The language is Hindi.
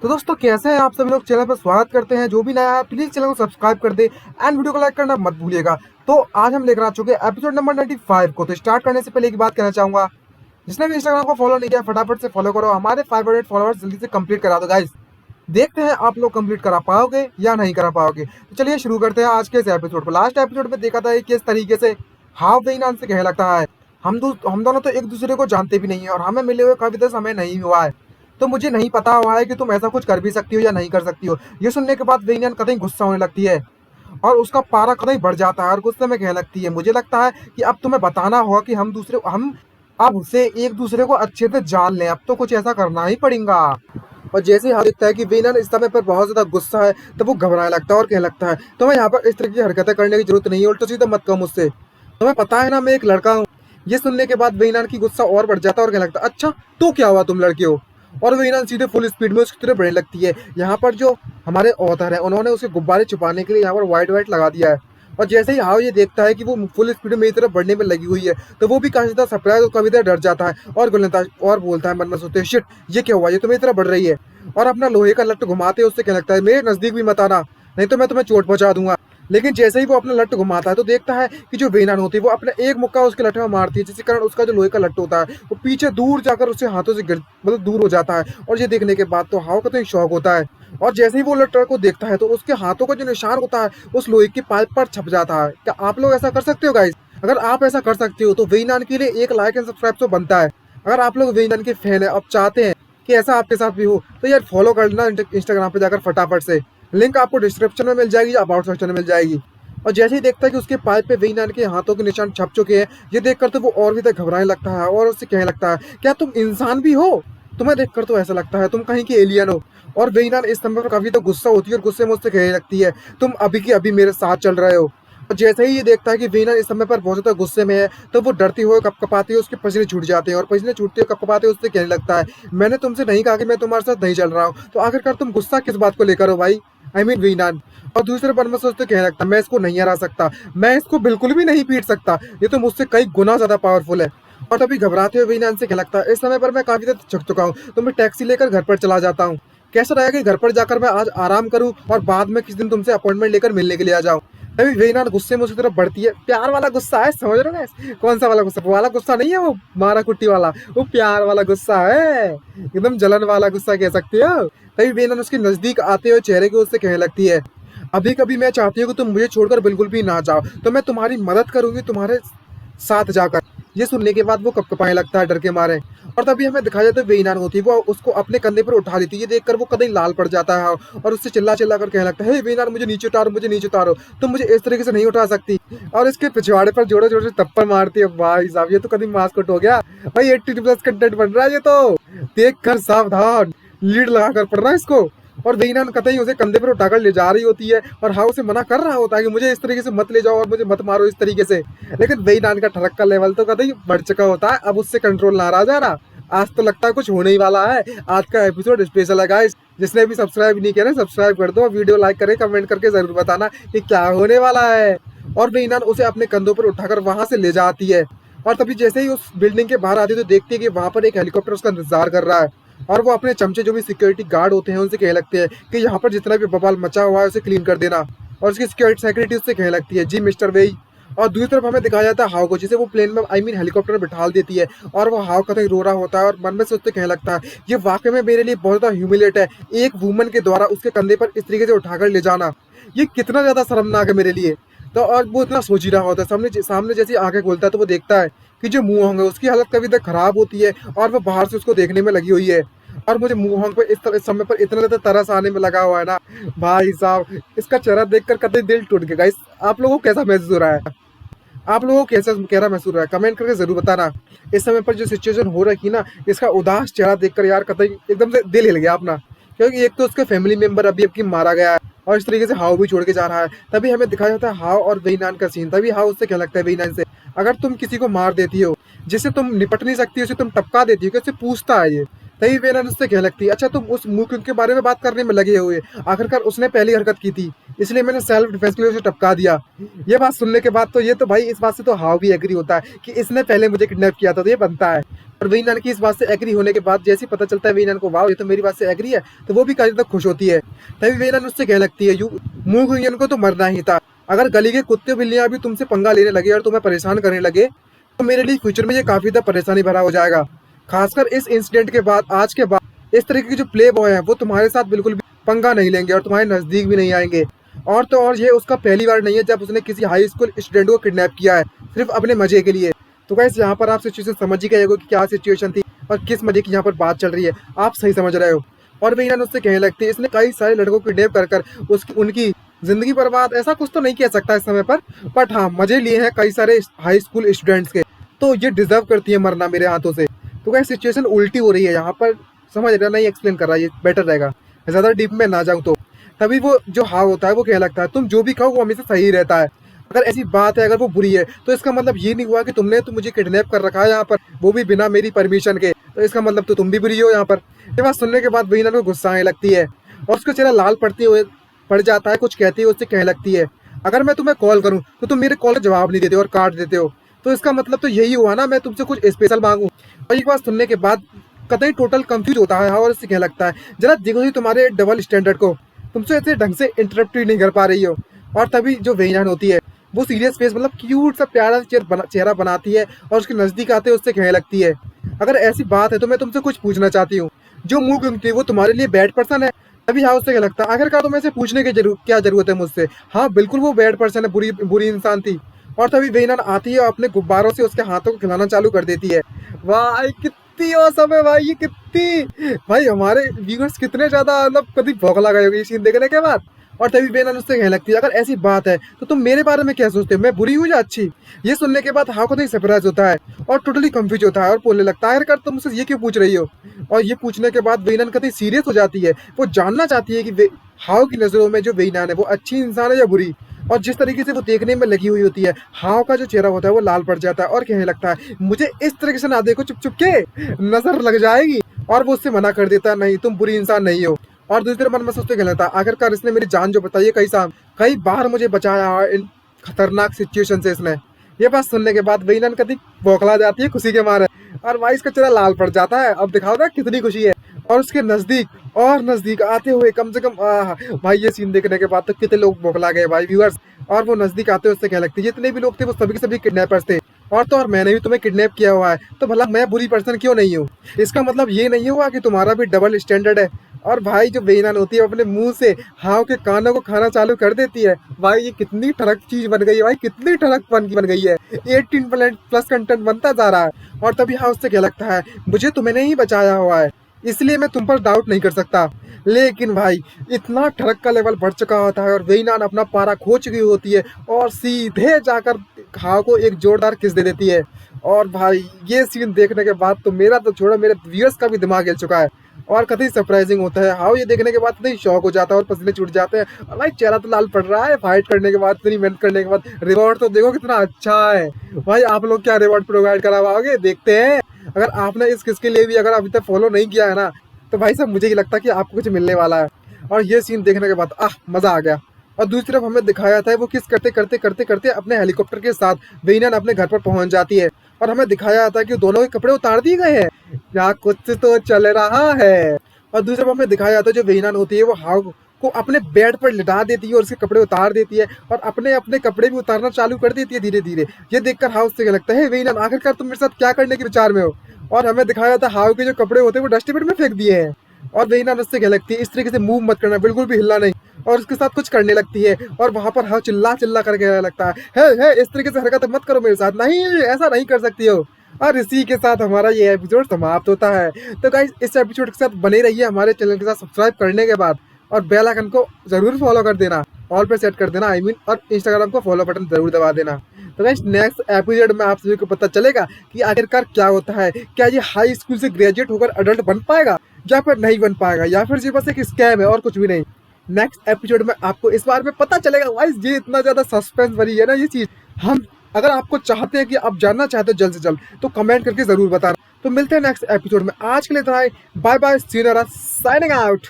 तो दोस्तों कैसे हैं आप सभी लोग। चैनल पर स्वागत करते हैं। जो भी नया है प्लीज चैनल को सब्सक्राइब कर दे एंड वीडियो को लाइक करना मत भूलिएगा। तो आज हम लेकर आ चुके हैं एपिसोड नंबर 95 को। तो स्टार्ट करने से पहले एक बात कहना चाहूंगा, जिसने भी इंस्टाग्राम को फॉलो नहीं किया फटाफट से फॉलो करो। हमारे 500 फॉलोअर्स जल्दी से कंप्लीट करा दो गाइस। देखते हैं आप लोग कंप्लीट करा पाओगे या नहीं करा पाओगे। तो चलिए शुरू करते हैं आज के इस एपिसोड को। लास्ट एपिसोड में देखा था कि किस तरीके से हाव वेइनान से कहने लगता है हम दोनों तो एक दूसरे को जानते भी नहीं है और हमें मिले हुए काफी तो समय नहीं हुआ है, तो मुझे नहीं पता हुआ है कि तुम ऐसा कुछ कर भी सकती हो या नहीं कर सकती हो। ये सुनने के बाद वेइनान कतई गुस्सा होने लगती है और उसका पारा कतई बढ़ जाता है और गुस्से में कहने लगती है मुझे लगता है कि अब तुम्हें बताना होगा कि हम अब से एक दूसरे को अच्छे से जान लें। अब तो कुछ ऐसा करना ही पड़ेगा। और जैसे ही हाथ दिखता है कि वेइनान इस समय पर बहुत ज्यादा गुस्सा है, तो वो घबराने लगता है और कहने लगता है तुम्हें यहाँ पर इस तरह की हरकतें करने की जरूरत नहीं है, उल्टा सीधा मत कहो मुझसे, तुम्हें पता है ना मैं एक लड़का हूँ। ये सुनने के बाद वेइनान की गुस्सा और बढ़ जाता है और कहने लगता है अच्छा तो क्या हुआ, तुम लड़के हो। और वेइनान सीधे फुल स्पीड में उसकी तरफ बढ़ने लगती है। यहाँ पर जो हमारे ऑथर है उन्होंने उसे गुब्बारे छुपाने के लिए यहाँ पर व्हाइट व्हाइट लगा दिया है। और जैसे ही हाव ये देखता है कि वो फुल स्पीड में मेरी तरफ बढ़ने में लगी हुई है, तो वो भी काफी ज्यादा सरप्राइज और काफी ज्यादा डर जाता है और बोलता और बोलता है मन में सोचते शिट ये क्या हुआ, ये तो मेरी तरफ बढ़ रही है। और अपना लोहे का लट्टू घुमाते उससे कहने लगता है मेरे नजदीक भी मत आना, नहीं तो मैं तुम्हें चोट पहुंचा दूंगा। लेकिन जैसे ही वो अपना लट्टू घुमाता है तो देखता है कि जो वेइनान होती है वो अपने एक मुक्का उसके लट्टे में मारती है, जिसके कारण उसका जो लोहे का लट्टू होता है वो पीछे दूर जाकर उसके हाथों से गिर मतलब दूर हो जाता है। और ये देखने के बाद तो हाव का तो एक शौक होता है और जैसे ही वो लट्टू को देखता है तो उसके हाथों का जो निशान होता है उस लोहे की पाइप पर छप जाता है। क्या आप लोग ऐसा कर सकते हो गाइस? अगर आप ऐसा कर सकते हो तो वेइनान के लिए एक लाइक एंड सब्सक्राइब तो बनता है। अगर आप लोग वेइनान के फैन है, अब चाहते हैं कि ऐसा आपके साथ भी हो, तो यार फॉलो कर लेना इंस्टाग्राम पे जाकर फटाफट से। लिंक आपको डिस्क्रिप्शन में मिल जाएगी या अबाउट सेक्शन में मिल जाएगी। और जैसे ही देखता है कि उसके पाइप पे वेइनान के हाथों के निशान छप चुके हैं, ये देखकर तो वो और भी तक घबराने लगता है और उससे कहने लगता है क्या तुम इंसान भी हो? तुम्हें देखकर तो ऐसा लगता है तुम कहीं की एलियन हो। और वेइनान इस समय पर काफी तो गुस्सा होती है और गुस्से में उससे कहने लगती है तुम अभी की अभी मेरे साथ चल रहे हो। और जैसे ही ये देखता है कि वेइनान इस समय पर बहुत ज्यादा गुस्से में है, तो वो डरती हुए कपकपाती हुए उसके पसीने छूट जाते हैं और पसीने छूटते हुए कपकपाते हुए उससे कहने लगता है मैंने तुमसे नहीं कहा कि मैं तुम्हारे साथ नहीं चल रहा हूँ, तो आखिरकार तुम गुस्सा किस बात को लेकर हो भाई? आई मीन वेइनान। और दूसरे पर मैं सोचते कहने लगता मैं इसको नहीं हरा सकता, मैं इसको बिल्कुल भी नहीं पीट सकता, ये तो मुझसे कई गुना ज्यादा पावरफुल है। और तभी घबराते हुए वेइनान से कहने लगता है इस समय पर मैं काफी ज्यादा थक चुका हूँ, तो मैं टैक्सी लेकर घर पर चला जाता हूँ। कैसा रहेगा कि घर पर जाकर मैं आज आराम करूं और बाद में किसी दिन तुमसे अपॉइंटमेंट लेकर मिलने के लिए आ जाऊं। तभी वेइनान गुस्से में उसकी तरफ बढ़ती है। प्यार वाला गुस्सा है, समझ रहे हो guys? कौन सा वाला गुस्सा? वो वाला गुस्सा नहीं है वो मारा कुट्टी वाला, वो प्यार वाला गुस्सा है, एकदम जलन वाला गुस्सा कह सकते हो। तभी वेइनान उसके नजदीक आते हुए चेहरे को उससे कहने लगती है अभी कभी मैं चाहती हूँ कि तुम मुझे छोड़कर बिल्कुल भी ना जाओ, तो मैं तुम्हारी मदद करूंगी तुम्हारे साथ जाकर। ये सुनने के बाद वो कपकपाने लगता है डर के मारे। और तभी हमें दिखाया जाता है वेइनान होती है वो उसको अपने कंधे पर उठा लेती है। ये देखकर वो कदम लाल पड़ जाता है और उससे चिल्ला चिल्ला कर कहने लगता है हे वेइनान मुझे नीचे उतारो, मुझे नीचे उतारो, तुम मुझे इस तरीके से नहीं उठा सकती। और इसके पिछवाड़े पर जोड़े जोड़े से थप्पड़ मारती है। भाई साहब ये तो कदम मास्कट हो गया भाई, 18+ कंटेंट बन रहा है ये तो, देख कर सावधान, लीड लगा कर पड़ रहा है इसको। और वेइनान कतई उसे कंधे पर उठाकर ले जा रही होती है और हाउ उसे मना कर रहा होता है कि मुझे इस तरीके से मत ले जाओ और मुझे मत मारो इस तरीके से। लेकिन वेइनान का ठरक का लेवल तो कतई बढ़ चुका होता है, अब उससे कंट्रोल ना रहा जा रहा। आज तो लगता है कुछ होने ही वाला है। आज का एपिसोड स्पेशल है गाइस, जिसने भी सब्सक्राइब नहीं किया ना सब्सक्राइब कर दो, वीडियो लाइक करें, कमेंट करके जरूर बताना कि क्या होने वाला है। और वेइनान उसे अपने कंधों पर उठाकर वहां से ले जाती है। और तभी जैसे ही उस बिल्डिंग के बाहर आती है तो देखती है कि वहां पर एक हेलीकॉप्टर उसका इंतजार कर रहा है। और वो अपने चमचे जो भी सिक्योरिटी गार्ड होते हैं उनसे कहने लगते हैं कि यहाँ पर जितना भी बवाल मचा हुआ है उसे क्लीन कर देना। और उसकी सिक्योरिटी उससे कहने लगती है जी मिस्टर वेई। और दूसरी तरफ हमें दिखाया जाता है हाव को, जिसे वो प्लेन में आई मीन हेलीकॉप्टर में बिठा देती है। और वो हाव कतई रो रहा होता है और मन में सोचते कहने लगता है ये वाकई में मेरे लिए बहुत ज्यादा ह्यूमिलेट है, एक वुमन के द्वारा उसके कंधे पर इस तरीके से उठाकर ले जाना ये कितना ज्यादा शर्मनाक है मेरे लिए। तो और वो इतना सोच ही रहा होता है, सामने सामने जैसे आंखें खोलता है तो वो देखता है कि जो मुंह होंगे उसकी हालत कभी तक खराब होती है और वो बाहर से उसको देखने में लगी हुई है। और मुझे मुंह पे इस समय पर इतना ज्यादा तरस आने में लगा हुआ है ना भाई साहब, इसका चेहरा देखकर कतई दिल टूट गया। गाइस आप लोगों को कैसा महसूस हो रहा है? आप लोगों को कैसा महसूस हो रहा है कमेंट करके जरूर बताना। इस समय पर जो सिचुएशन हो रही ना, इसका उदास चेहरा देखकर यार कतई एकदम से दिल हिल गया अपना, क्योंकि एक तो उसके फैमिली मेंबर अभी अभी मारा गया है और इस तरीके से हाव भी छोड़ के जा रहा है। तभी हमें दिखाया जाता है हाव और वेइनान का सीन। तभी हाव उससे क्या लगता है वेइनान से अगर तुम किसी को मार देती हो जिससे तुम निपट नहीं सकती, उसे तुम टपका देती हो, कैसे पूछता है ये। तभी वेइनान उससे कहने लगती है अच्छा तुम उस मूर्ख के बारे में बात करने में लगे हुए, आखिरकार उसने पहली हरकत की थी इसलिए मैंने सेल्फ डिफेंस के लिए उसे टपका दिया। ये बात सुनने के बाद तो ये तो भाई इस बात से तो हाव भी एग्री होता है कि इसने पहले मुझे किडनैप किया था, तो ये बनता है। और वेइनान की इस बात से एग्री होने के बाद जैसे ही पता चलता है वेइनान को, वाह ये तो मेरी बात से एग्री है, तो वो भी काफी ज्यादा खुश होती है। तभी वेइनान उससे कहने लगती है, यू मूंग हुइयन को तो मरना ही था। अगर गली के कुत्ते बिल्लियां भी तुमसे पंगा लेने लगे और तुम्हें परेशान करने लगे तो मेरे लिए फ्यूचर में ये काफी ज्यादा परेशानी भरा हो जाएगा। खासकर इस इंसिडेंट के बाद, आज के बाद इस तरीके के जो प्ले बॉय हैं वो तुम्हारे साथ बिल्कुल भी पंगा नहीं लेंगे और तुम्हारे नजदीक भी नहीं आएंगे। और तो और ये उसका पहली बार नहीं है जब उसने किसी हाई स्कूल स्टूडेंट को किडनैप किया है सिर्फ अपने मजे के लिए। तो गाइस यहाँ पर आप सिचुएशन समझ ही गए हो कि क्या सिचुएशन थी और किस मजे की यहाँ पर बात चल रही है, आप सही समझ रहे हो। और वेइनान उससे कहने लगती है, इसने कई सारे लड़कों को किडनैप कर उसकी उनकी जिंदगी बर्बाद, ऐसा कुछ तो नहीं कह सकता इस समय पर, बट हाँ मजे लिए हैं कई सारे हाई स्कूल स्टूडेंट्स के, तो ये डिजर्व करती है मरना मेरे हाथों से। तो गाइस सिचुएशन उल्टी हो रही है यहाँ पर, समझ रहा नहीं, एक्सप्लेन कर रहा है ये बेटर रहेगा, ज्यादा डीप में ना जाऊँ तो। तभी वो जो हाव होता है वो कहने लगता है, तुम जो भी कहो वो हमेशा सही रहता है। अगर ऐसी बात है, अगर वो बुरी है, तो इसका मतलब ये नहीं हुआ कि तुमने तो मुझे किडनैप कर रखा है यहाँ पर, वो भी बिना मेरी परमिशन के, तो इसका मतलब तो तुम भी बुरी हो यहाँ पर। ये बात सुनने के बाद वेइनान को गुस्सा आने लगती है और उसका चेहरा लाल पड़ जाता है। कुछ कहती है, उससे कहने लगती है, अगर मैं तुम्हें कॉल करूँ तो तुम मेरे कॉल का जवाब नहीं देते और काट देते हो, तो इसका मतलब तो यही हुआ ना मैं तुमसे कुछ स्पेशल मांगू। और ये बात सुनने के बाद कतई टोटल कंफ्यूज होता है और उससे कहने लगता है, जरा देखो ही तुम्हारे डबल स्टैंडर्ड को, तुमसे ऐसे ढंग से इंटरप्ट ही नहीं कर पा रही हो। और तभी जो वेइनान होती है वो सीरियस फेस, मतलब क्यूट सा प्यारा चेहरा बनाती है और उसके नजदीक आते उससे कहने लगती है, अगर ऐसी बात है तो मैं तुमसे कुछ पूछना चाहती हूँ, जो मुंह थी वो तुम्हारे लिए बैड पर्सन है। तभी हाँ उससे क्या लगता है, आखिरकार तुम्हें ऐसे पूछने की क्या जरूरत है मुझसे, हाँ बिल्कुल वो बैड पर्सन है, बुरी बुरी इंसान थी। और तभी वेइनान आती है और अपने गुब्बारों से उसके हाथों को खिलाना चालू कर देती है। वाह कितनी औसम है भाई, ये कितनी, भाई हमारे व्यूअर्स कितने ज्यादा मतलब कभी बौखला गए होंगे ये सीन देखने के बाद। और तभी वेइनान उससे कहने लगती है, अगर ऐसी बात है तो तुम मेरे बारे में क्या सोचते हो, मैं बुरी हूँ या अच्छी। ये सुनने के बाद हाउ को नहीं सरप्राइज होता है और टोटली कंफ्यूज होता है और बोलने लगता है, यार तुम मुझसे ये क्यों पूछ रही हो। और ये पूछने के बाद वेइनान कतई सीरियस हो जाती है, वो जानना चाहती है कि हाउ की नजरों में जो वेइनान है वो अच्छी इंसान है या बुरी। और जिस तरीके से वो देखने में लगी हुई होती है, हाव का जो चेहरा होता है वो लाल पड़ जाता है और कहने लगता है, मुझे इस तरीके से ना देखो, चुप चुप के नजर लग जाएगी। और वो उससे मना कर देता है, नहीं तुम बुरी इंसान नहीं हो। और दूसरे मन में सोचते कहता है, आखिरकार इसने मेरी जान जो बताई है, कई बार मुझे बचाया है इन खतरनाक सिचुएशन से इसने। ये बात सुनने के बाद वेइनान कभी बौखला जाती है खुशी के मारे और भाई इसका चेहरा लाल पड़ जाता है। अब दिखाओ ना कितनी खुशी है। और उसके नजदीक और नजदीक आते हुए कम से कम भाई ये सीन देखने के बाद तो कितने लोग बौखला गए भाई व्यूअर्स। और वो नजदीक आते हुए उससे कहने लगती है, जितने भी लोग थे वो सभी के सभी किडनैपर्स थे, और तो और मैंने भी तुम्हें किडनैप किया हुआ है, तो भला मैं बुरी पर्सन क्यों नहीं हूँ। इसका मतलब ये नहीं हुआ कि तुम्हारा भी डबल स्टैंडर्ड है। और भाई जो वेइनान होती है अपने मुंह से हाव के कानों को खाना चालू कर देती है। भाई ये कितनी ठरक चीज बन गई है भाई, कितनी ठरक बन गई है, 18+ कंटेंट बनता जा रहा है। और तभी हाव उससे क्या लगता है, मुझे तुम्हें ही बचाया हुआ है इसलिए मैं तुम पर डाउट नहीं कर सकता। लेकिन भाई इतना ठरक का लेवल बढ़ चुका होता है और वेइनान अपना पारा खो चुकी होती है और सीधे जाकर हाव को एक जोरदार किस दे देती है। और भाई ये सीन देखने के बाद तो मेरा तो छोड़ो, मेरे व्यूअर्स का भी दिमाग हिल चुका है और कतई सरप्राइजिंग होता है। हाउ ये देखने के बाद इतनी शौक हो जाता है और पसीने छूट जाते हैं और भाई चेहरा तो लाल पड़ रहा है फाइट करने के बाद, इतनी मेहनत करने के बाद। रिवॉर्ड तो देखो कितना अच्छा है भाई, आप लोग क्या रिवॉर्ड प्रोवाइड करवाओगे देखते हैं। अगर आपने इस किस के लिए भी अगर अभी तक फॉलो नहीं किया है ना, तो भाई साहब मुझे ही लगता है कि आपको कुछ मिलने वाला है। और ये सीन देखने के बाद मजा आ गया। और दूसरी तरफ हमें दिखाया था वो किस करते करते करते करते अपने हेलीकॉप्टर के साथ वेइनान अपने घर पर पहुंच जाती है और हमें दिखाया जाता है कि दोनों के कपड़े उतार दिए गए हैं, या कुछ तो चल रहा है। और दूसरी तरफ हमें दिखाया जाता है जो वेइनान होती है वो हाव को अपने बेड पर लिटा देती है और उसके कपड़े उतार देती है और अपने अपने कपड़े भी उतारना चालू कर देती है धीरे धीरे। ये देखकर हाव से लगता है, वेइनान आखिरकार तुम मेरे साथ क्या करने के विचार में हो। और हमें दिखाया जाता है हाव के जो कपड़े होते हैं वो डस्टबिन में फेंक दिए हैं। और वेइनान उससे क्या लगती है, इस तरीके से मूव मत करना, बिल्कुल भी हिलना नहीं। और उसके साथ कुछ करने लगती है और वहां पर हाव चिल्ला चिल्ला करके लगता है इस तरीके से हरकत मत करो मेरे साथ, नहीं ऐसा नहीं कर सकती हो। और इसी के साथ हमारा ये एपिसोड समाप्त होता है। तो गाइस इस एपिसोड के साथ बने रहिए हमारे चैनल के साथ सब्सक्राइब करने के बाद, और बेल आइकन को जरूर फॉलो कर देना, ऑल पे सेट कर देना और इंस्टाग्राम को फॉलो बटन जरूर दबा देना। तो गाइस नेक्स्ट एपिसोड में आप सभी को पता चलेगा कि आखिरकार क्या होता है, क्या ये हाई स्कूल से ग्रेजुएट होकर अडल्ट बन पाएगा या फिर नहीं बन पाएगा, या फिर ये बस एक स्कैम है और कुछ भी नहीं। नेक्स्ट एपिसोड में आपको इस बार में पता चलेगा। गाइस ये इतना ज्यादा सस्पेंस भरी है ना ये चीज, हम अगर आपको चाहते हैं कि आप जानना चाहते हो जल्द से जल्द, तो कमेंट करके जरूर बताना। तो मिलते हैं नेक्स्ट एपिसोड में, आज के लिए इतना ही, bye bye, see you, signing out.